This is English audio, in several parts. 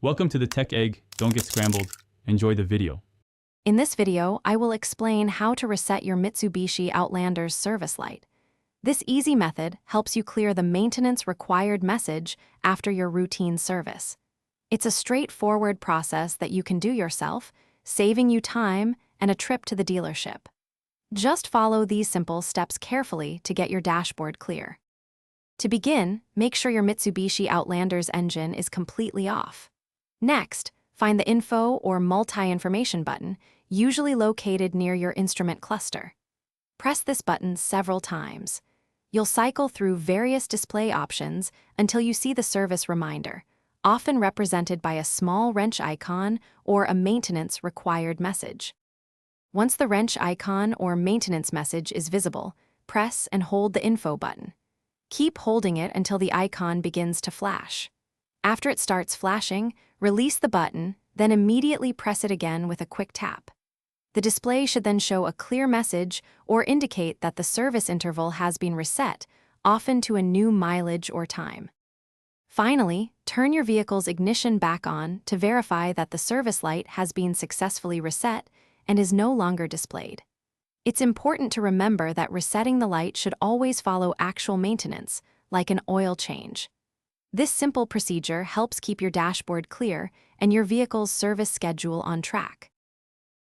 Welcome to the Tech Egg. Don't get scrambled. Enjoy the video. In this video, I will explain how to reset your Mitsubishi Outlander's service light. This easy method helps you clear the maintenance required message after your routine service. It's a straightforward process that you can do yourself, saving you time and a trip to the dealership. Just follow these simple steps carefully to get your dashboard clear. To begin, make sure your Mitsubishi Outlander's engine is completely off. Next, find the Info or Multi-Information button, usually located near your instrument cluster. Press this button several times. You'll cycle through various display options until you see the service reminder, often represented by a small wrench icon or a maintenance required message. Once the wrench icon or maintenance message is visible, press and hold the Info button. Keep holding it until the icon begins to flash. After it starts flashing, release the button, then immediately press it again with a quick tap. The display should then show a clear message or indicate that the service interval has been reset, often to a new mileage or time. Finally, turn your vehicle's ignition back on to verify that the service light has been successfully reset and is no longer displayed. It's important to remember that resetting the light should always follow actual maintenance, like an oil change. This simple procedure helps keep your dashboard clear and your vehicle's service schedule on track.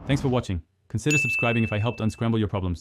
Thanks for watching. Consider subscribing if I helped unscramble your problems.